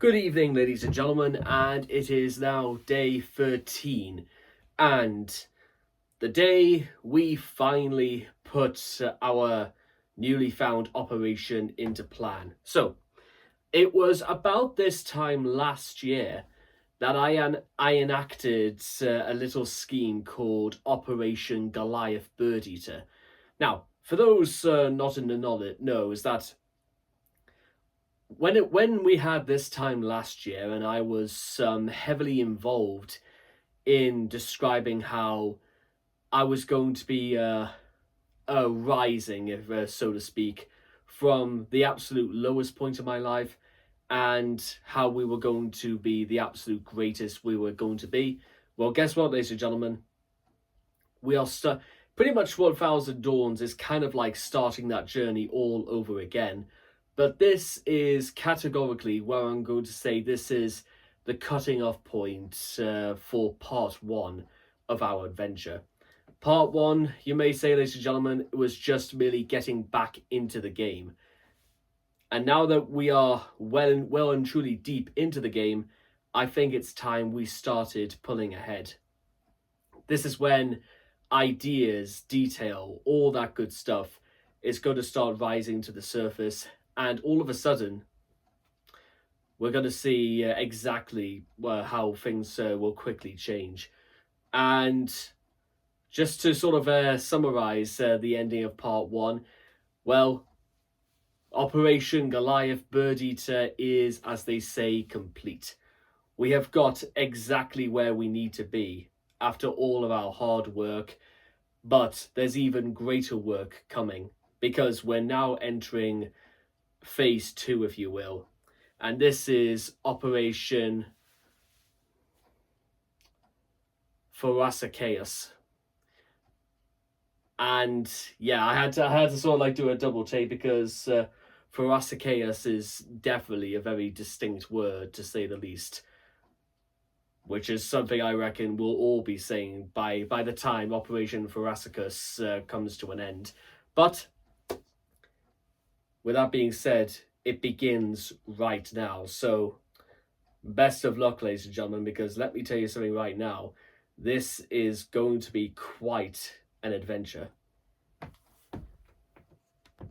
Good evening, ladies and gentlemen, and it is now day 13, and the day we finally put our newly found operation into plan. So, it was about this time last year that I enacted a little scheme called Operation Goliath Bird Eater. Now, for those not in the know, is that when we had this time last year, and I was heavily involved in describing how I was going to be rising, if so to speak, from the absolute lowest point of my life, and how we were going to be the absolute greatest we were going to be. Well, guess what, ladies and gentlemen? We are pretty much 1000 Dawns is kind of like starting that journey all over again. But this is categorically where I'm going to say this is the cutting off point for part one of our adventure. Part one, you may say, ladies and gentlemen, it was just merely getting back into the game. And now that we are well and truly deep into the game, I think it's time we started pulling ahead. This is when ideas, detail, all that good stuff is going to start rising to the surface. And all of a sudden, we're going to see exactly how things will quickly change. And just to sort of summarize the ending of part one, well, Operation Goliath Bird Eater is, as they say, complete. We have got exactly where we need to be after all of our hard work, but there's even greater work coming because we're now entering phase 2, if you will, and this is Operation Phorusrhacos. And yeah, I had to sort of like do a double take because Phorusrhacos is definitely a very distinct word, to say the least, which is something I reckon we'll all be saying by the time Operation Phorusrhacos comes to an end. But with that being said, it begins right now. So best of luck, ladies and gentlemen, because let me tell you something right now. This is going to be quite an adventure.